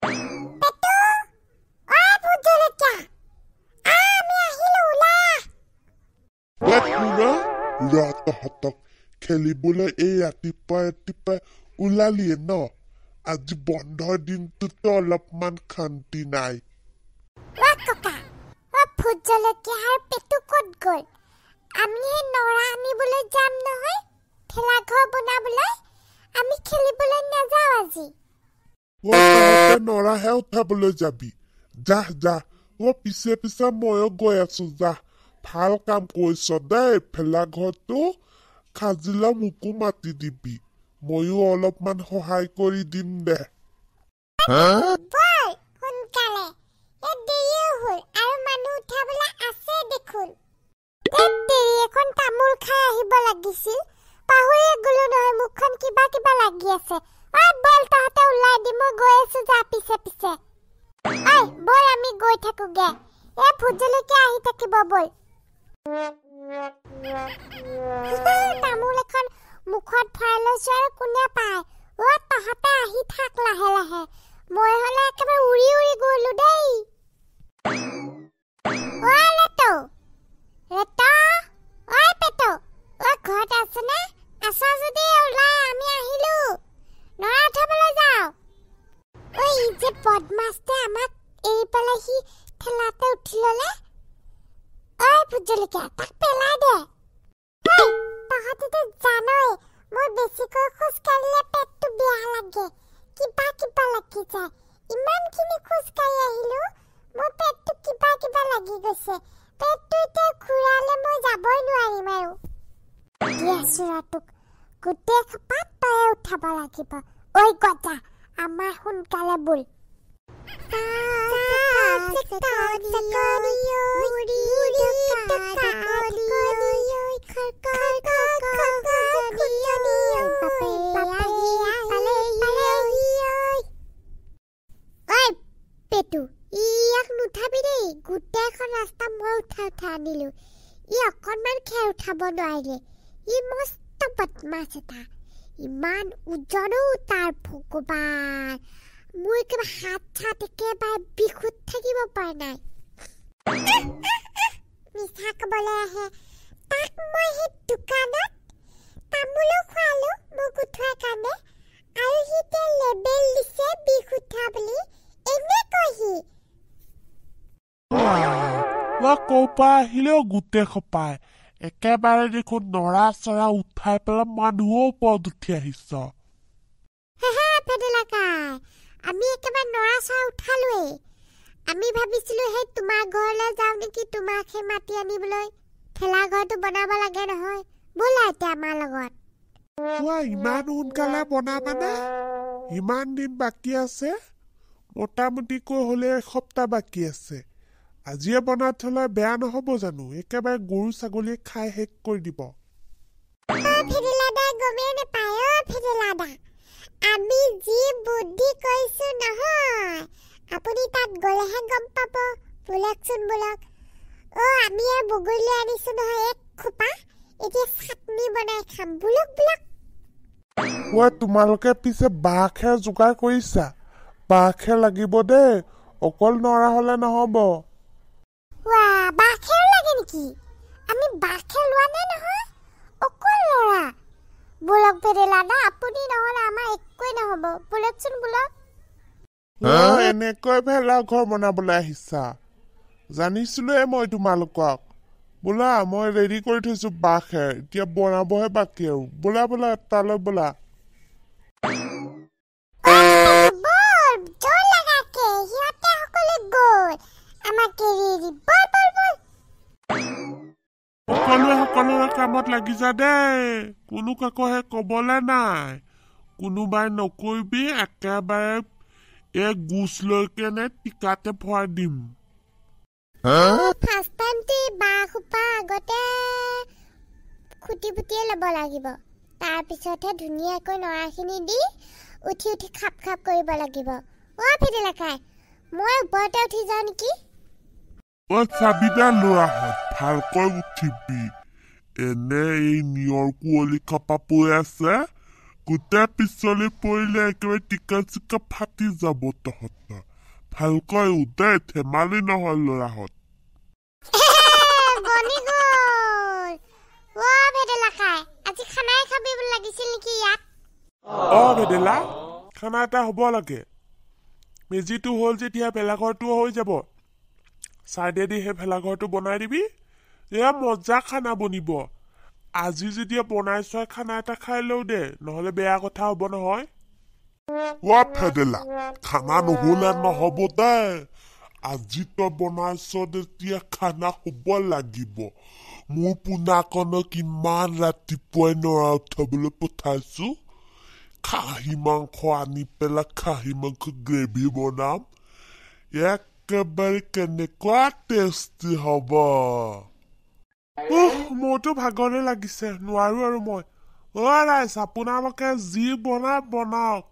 পেটু ওই ভুজলকা আমি আহিলো উলা পুৰা ৰাতহঁতক খেলিবলৈ এই ৰাতিপুৱাই ওলালিয়ে ন আজি বন্ধৰ দিনটোতো অলপমান শান্তি নাই ককা ও ভুজলকা আৰু পেটু ক'ত গ'ল আমি নৰা আনিবলৈ যাম নহয় ঠেলা ঘৰ বনাবলৈ আমি খেলিবলৈ নাযাওঁ আজি তহঁতে নৰাহে উঠাবলৈ যাবি যা পিছে ময়ো গৈ আছো যা ভাল কাম কৰিছ দেই ভেলা ঘৰটো খাজিলা মোকো মাতি দিবি ময়ো অলপমান সহায় কৰি দিম দে বল সোনকালে দেৰিও হ'ল আৰু মানুহ উঠাবলৈ আছে দেখোন দেৰি এখন তামোল খাই আহিব লাগিছিল পাহৰিয়ে গলো নহয় মুখখন কিবা লাগি আছে বল তহঁতে ওলাই দি মই গৈ আছো যা পিছে বল আমি গৈ থাকোগে ভুজলকে আহি থাকিব বল তামোল এখন মুখত ভৰাই লৈছো আৰু কোনে পায় তহঁতে আহি থাক লাহে লাহে মই হলে একেবাৰে উৰি গলো দেই ৰেটো পেটো ঘৰত আছেনে আছা যদি ওলাই আমি আহিলো নৰা উঠাবলৈ যাওঁ যে বদমাছটোৱে আমাক এৰি পেলাই সি ঠেলাতে উঠি ললে ভুজলকীয়া তাক পেলাই দে তহঁতিতো জানই মই বেছিকৈ খোজ কাঢ়িলে পেটটো বেয়া লাগে কিবা লাগি যায় ইমানখিনি খোজ কাঢ়ি আহিলো মোৰ পেটটো কিবা লাগি গৈছে পেটটো এতিয়া ঘূৰালে মই যাবই নোৱাৰিম আৰু দিয়াচোৰাটোক গোটেই খপাত তয়ে উঠাব লাগিব ঐ গজা আমাৰ সোনকালে বল পেটু ইয়াক নুঠাবি দেই গোটেইখন ৰাস্তা মই উঠাই আনিলো ই অকণমান খেৰ উঠাব নোৱাৰিলে ই মস্ত বদমাছ এটা ইমান ওজনো তাৰ ভগৱান মোৰ একেবাৰে হাত একেবাৰে বিষুত থাকিব পৰা নাই মিছা কবলৈ আহে তাক মই সেই দোকানত তামোলো খোৱালো মোক উঠোৱাৰ কাৰণে আৰু সি এতিয়া লেবেল দিছে বিষ উঠা বুলি এনেকৈ সি ক'ৰপৰা আহিলেও গোটেই খপাই একেবাৰে দেখোন নৰা চৰা উঠাই পেলাই মানুহৰ ওপৰত উঠি আহিছ আমি একেবাৰে নৰা চৰা উঠালোৱেই আমি ভাবিছিলো সেই তোমাৰ ঘৰলৈ যাওঁ নেকি তোমাক সেই মাটি আনিবলৈ ঠেলা ঘৰটো বনাব লাগে নহয় ব'লা এতিয়া আমাৰ লগত ইমান সোনকালে বনাবানে ইমান দিন বাকী আছে মোটামুটিকৈ হ'লে এসপ্তাহ বাকী আছে আজিয়ে বনাই থলে বেয়া নহ'ব জানো একেবাৰে গৰু ছাগলীয়ে খাই শেষ কৰি দিব আমি যি বুদ্ধি কৰিছো নহয় আপুনি তাত গলেহে গম পাব বোলক আমি আৰু বগৰীলৈ আনিছো নহয় এক খোপা এতিয়া চাটনি বনাই খাম বোলক তোমালোকে পিছে বাঁহ খেৰ যোগাৰ কৰিছা বাঁহ খেৰ লাগিব দেই অকল নৰা হলে নহ'ব বাঁহ খেৰ লাগে নেকি আমি বাঁহ খেৰ লোৱা নাই নহয় অকল নৰা বোলক পেৰেলাদা আপুনি নহলে আমাৰ একোৱেই নহ'ব বোলক এনেকৈ ভেলা ঘৰ বনাবলৈ আহিছা জানিছিলোৱে মই তোমালোকক বোলা মই ৰেডি কৰি থৈছো বাঁহ খেৰ এতিয়া বনাবহে বাকী আৰু বোলা তালৈ বোলা সকলোৰে কামত লাগিছা দেই কোনো কাকহে কবলে নাই কোনোবাই নকৰিবি একেবাৰে এক গোচ লৈ কেনে টিকাতে ভৰাই দিম খুটি ল'ব লাগিব তাৰপিছতহে ধুনীয়াকৈ নৰাখিনি দি উঠি খাপ কৰিব লাগিব ফেটেলাকাই মই ওপৰতে উঠি যাওঁ নেকি চাবিদা ল'ৰাহঁত ভালকৈ উঠিবি এনে এই নিয়ৰ কুঁৱলী খপা পৰি আছে গোটেই পিছলি পৰিলে একেবাৰে টিকা চিকা ফাটি যাব তহঁতৰ ভালকৈ উদে ধেমালি নহয় ল'ৰাহঁত বনি গ'ল ভেদেলা খাই আজি খানাই খাবি লাগিছিল নেকি ইয়াত ভেদেলা খানা এটা হ'ব লাগে মেজিটো হ'ল যেতিয়া ভেলাঘৰটো হৈ যাব চাইডেদি সেই ভেলাঘৰটো বনাই দিবি এয়া মজা খানা বনিব আজি যেতিয়া বনাইছ খানা এটা খাই লওঁ দে নহ'লে বেয়া কথা হ'ব নহয় ভেদেলা খানা নহ'লে নহ'ব দে আজি তই বনাইছ তেতিয়া খানা হ'ব লাগিব মোৰ পোনাকণক ইমান ৰাতিপুৱাই নৰা উঠাবলৈ পঠাইছো খাহী মাংস আনি পেলাই খাহী মাংস গ্ৰেভি বনাম একেবাৰে কেনেকুৱা টেষ্টি হ'ব মোৰতো ভাগৰে লাগিছে নোৱাৰো আৰু মই ৰাইজ আপোনালোকে যি বনাওক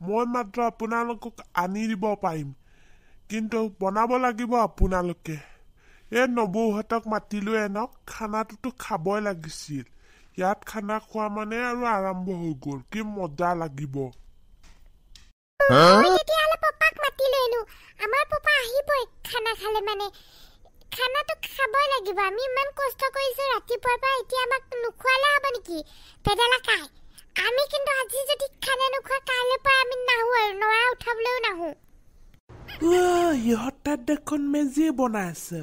মই মাত্ৰ আপোনালোকক আনি দিব পাৰিম কিন্তু বনাব লাগিব আপোনালোকে নবৌহঁতক মাতিলো এনক খানাটোতো খাবই লাগিছিল ইয়াত খানা খোৱা মানে আৰু আৰম্ভ হৈ গ'ল কি মজা লাগিব আমাৰ পাপা আহিবই খানা খালে মানে খানাটো খাবই লাগিব আমি ইমান কষ্ট কৰিছো ৰাতিপুৱাৰ পৰা এতিয়া আমাক নোখোৱালে হ'ব নেকি ভেদেলা খাই আমি কিন্তু আজি যদি খানা নোখোৱা কাইলৈ পৰা আমি নাহো আৰু নৰা উঠাবলৈও নাহো ইহঁতে দেখোন মেজি বনাইছে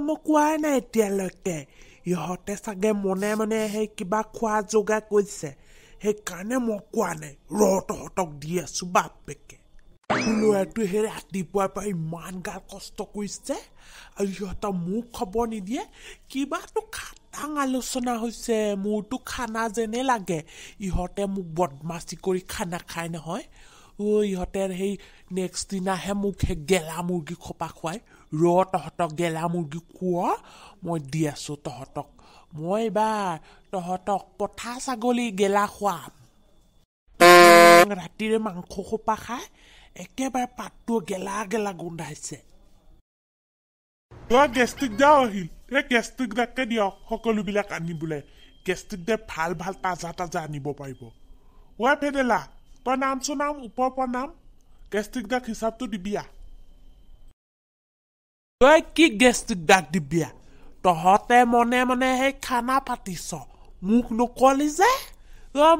মই কোৱাই নাই এতিয়ালৈকে ইহঁতে চাগে মনে মনে সেই কিবা খোৱা যোগাৰ কৰিছে সেইকাৰণে মই কোৱা নাই তহঁতক দি আছো বাপেকে ল'ৰাটো সেই ৰাতিপুৱাৰ পৰা ইমান গাল কষ্ট কৰিছে আৰু সিহঁতক মোক খবৰ নিদিয়ে কিবাটো খাটাং আলোচনা হৈছে মোৰতো খানা যেনে লাগে ইহঁতে মোক বদমাচি কৰি খানা খাই নহয় ইহঁতে সেই নেক্সট দিনাহে মোক সেই গেলা মুৰ্গী খোপা খুৱাই তহঁতক গেলা মুৰ্গী খোৱা মই দি আছো তহঁতক মই এইবাৰ তহঁতক পঠা ছাগলী গেলা খুৱাম ৰাতিৰে মাংস খোপা খাই একেবাৰে পাতটো গেলা গেলা গোন্ধাইছে গেষ্টিক দাও আহিল গেষ্টিক দাকে দিয়ক সকলোবিলাক আনিবলৈ গেষ্টিক দে ভাল ভাল তাজা তাজা আনিব পাৰিব ভেদেলা তই নাম চুনাম ওপৰ পৰা নাম গেষ্টিক দাক হিচাপটো দিবিয়া তই কি গেষ্টিক দাক দিবিয়া তহঁতে মনে মনে সেই খানা পাতিছ মোক নকলি যে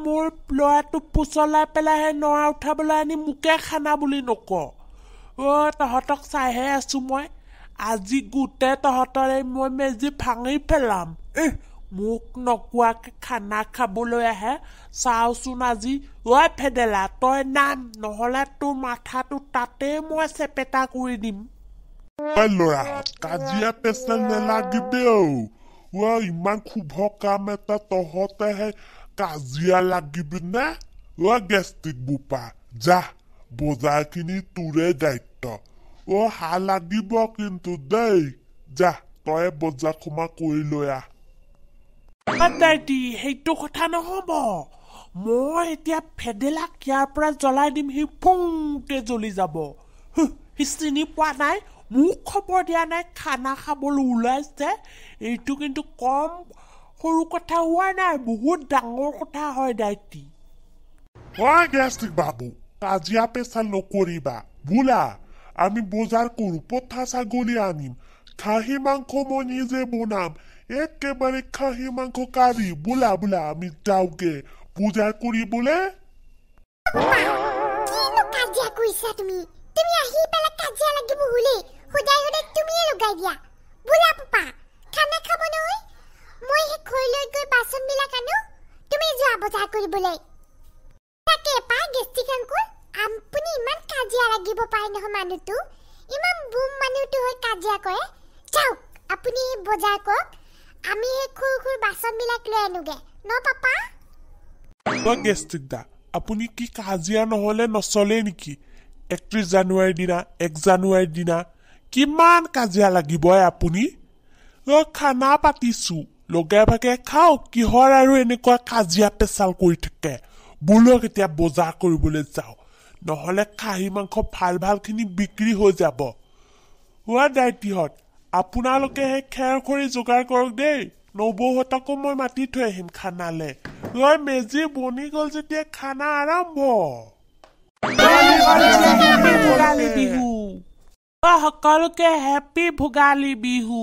মোৰ ল'ৰাটো পুচলাই পেলাই সেই নৰা উঠাবলৈ আনি মোকে খানা বুলি নক তহঁতক চাইহে আছো মই আজি গোটেই তহঁতৰে মই মেজি ভাঙি পেলাম মোক নকোৱাকে খানা খাবলৈ আহে চাওচোন আজি ভেদেলা তই নাম নহ'লে তোৰ মাথাটো তাতে মই চেপেটা কৰি দিম ল'ৰাহঁত কাজিয়া পেচাল নেলাগিবি ইমান শুভ কাম এটা তহঁতেহে কাজিয়া লাগিবি নে গেষ্টিক বোপা যা বজাৰখিনি তোৰে দায়িত্ব হা লাগিব কিন্তু দেই যা তই বজাৰ সোমা কৰি লৈ আহ সেইটো কথা নহ'ব মই এতিয়া ভেদেলাক ইয়াৰ পৰা জ্বলাই দিম সি ফুংকে জ্বলি যাব সি চিনি পোৱা নাই মোক খবৰ দিয়া নাই খানা খাবলৈ ওলাইছে এইটো কিন্তু কম সৰু কথা হোৱা নাই বহুত ডাঙৰ কথা হয় দায়িত্ব গেষ্টিক বাবু কাজিয়া পেচাল নকৰিবা বোলা আমি বজাৰ কৰো পঠা ছাগলী আনিম খাহী মাংস মই নিজে বনাম একেবাৰে খাহী মাংস কাঢ়ি বোলা আমি যাওঁগে বজাৰ কৰিবলৈ কাজিয়া কৰিছা তুমি আহি পেলাই কাজিয়া লাগিব হলে সদায় তুমিয়ে লগাই দিয়া বোলা পাপা খানা খাব নহয় মই সেই খৈ লৈ গৈ বাচনবিলাক আনো তুমি যোৱা বজাৰ কৰিবলৈ তাকে পাই গেষ্টিক আংকুল আপুনি ইমান কাজিয়া লাগিব পাৰে নহয় মানুহটো ইমান বুম মানুহটো হৈ কাজিয়া কৰে যাওক আপুনি বজাৰ কৰক আমি সেই খৈ বাচনবিলাক লৈ আনোগে ন পাপা গেষ্টিক দা আপুনি কি কাজিয়া নহ'লে নচলে নেকি 31 জানুৱাৰীৰ দিনা 1 জানুৱাৰীৰ দিনা কিমান কাজিয়া লাগিব আপুনি খানা পাতিছো লগে ভাগে খাওক কিহৰ আৰু এনেকুৱা কাজিয়া পেচাল কৰি থাকে বলক এতিয়া বজাৰ কৰিবলৈ যাওঁ নহ'লে খাহী মাংস ভাল ভালখিনি বিক্ৰী হৈ যাব দায়িত্বহঁত আপোনালোকে সেই খেৰ খৰি যোগাৰ কৰক দেই নবৌহঁতকো মই মাতি থৈ আহিম খানালে ঐ মেজি বনি গ'ল যেতিয়া খানা আৰম্ভ ভোগালী বিহু সকলোকে হেপী ভোগালী বিহু